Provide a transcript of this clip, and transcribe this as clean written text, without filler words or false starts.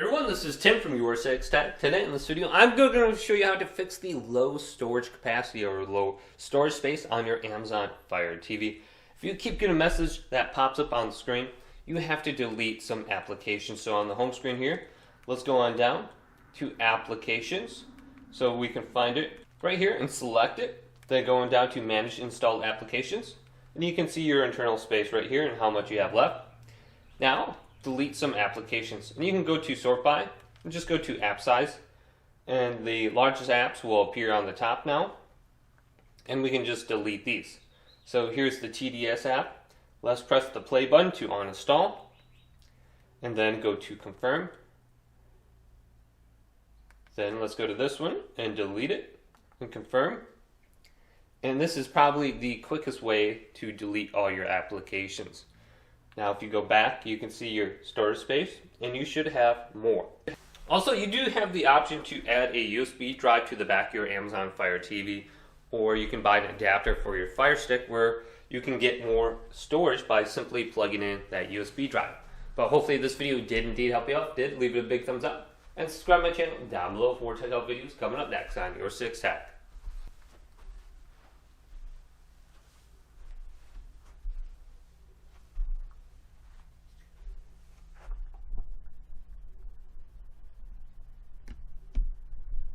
Everyone, this is Tim from YourSixTech. Today in this video, I'm going to show you how to fix the low storage capacity or low storage space on your Amazon Fire TV. If you keep getting a message that pops up on the screen, you have to delete some applications. So on the home screen here, let's go on down to Applications. So we can find it right here and select it. Then going down to Manage Installed Applications. And you can see your internal space right here and how much you have left. Now, delete some applications, and you can go to sort by and just go to app size, and the largest apps will appear on the top now, and we can just delete these. So here's the TDS app. Let's press the play button to uninstall, and then go to confirm. Then let's go to this one and delete it and confirm. And this is probably the quickest way to delete all your applications. Now if you go back, you can see your storage space, and you should have more. Also, you do have the option to add a USB drive to the back of your Amazon Fire TV, or you can buy an adapter for your Fire Stick where you can get more storage by simply plugging in that USB drive. But hopefully this video did indeed help you out. If it did, leave it a big thumbs up, and subscribe to my channel down below for more tech help videos coming up next on YourSixTech.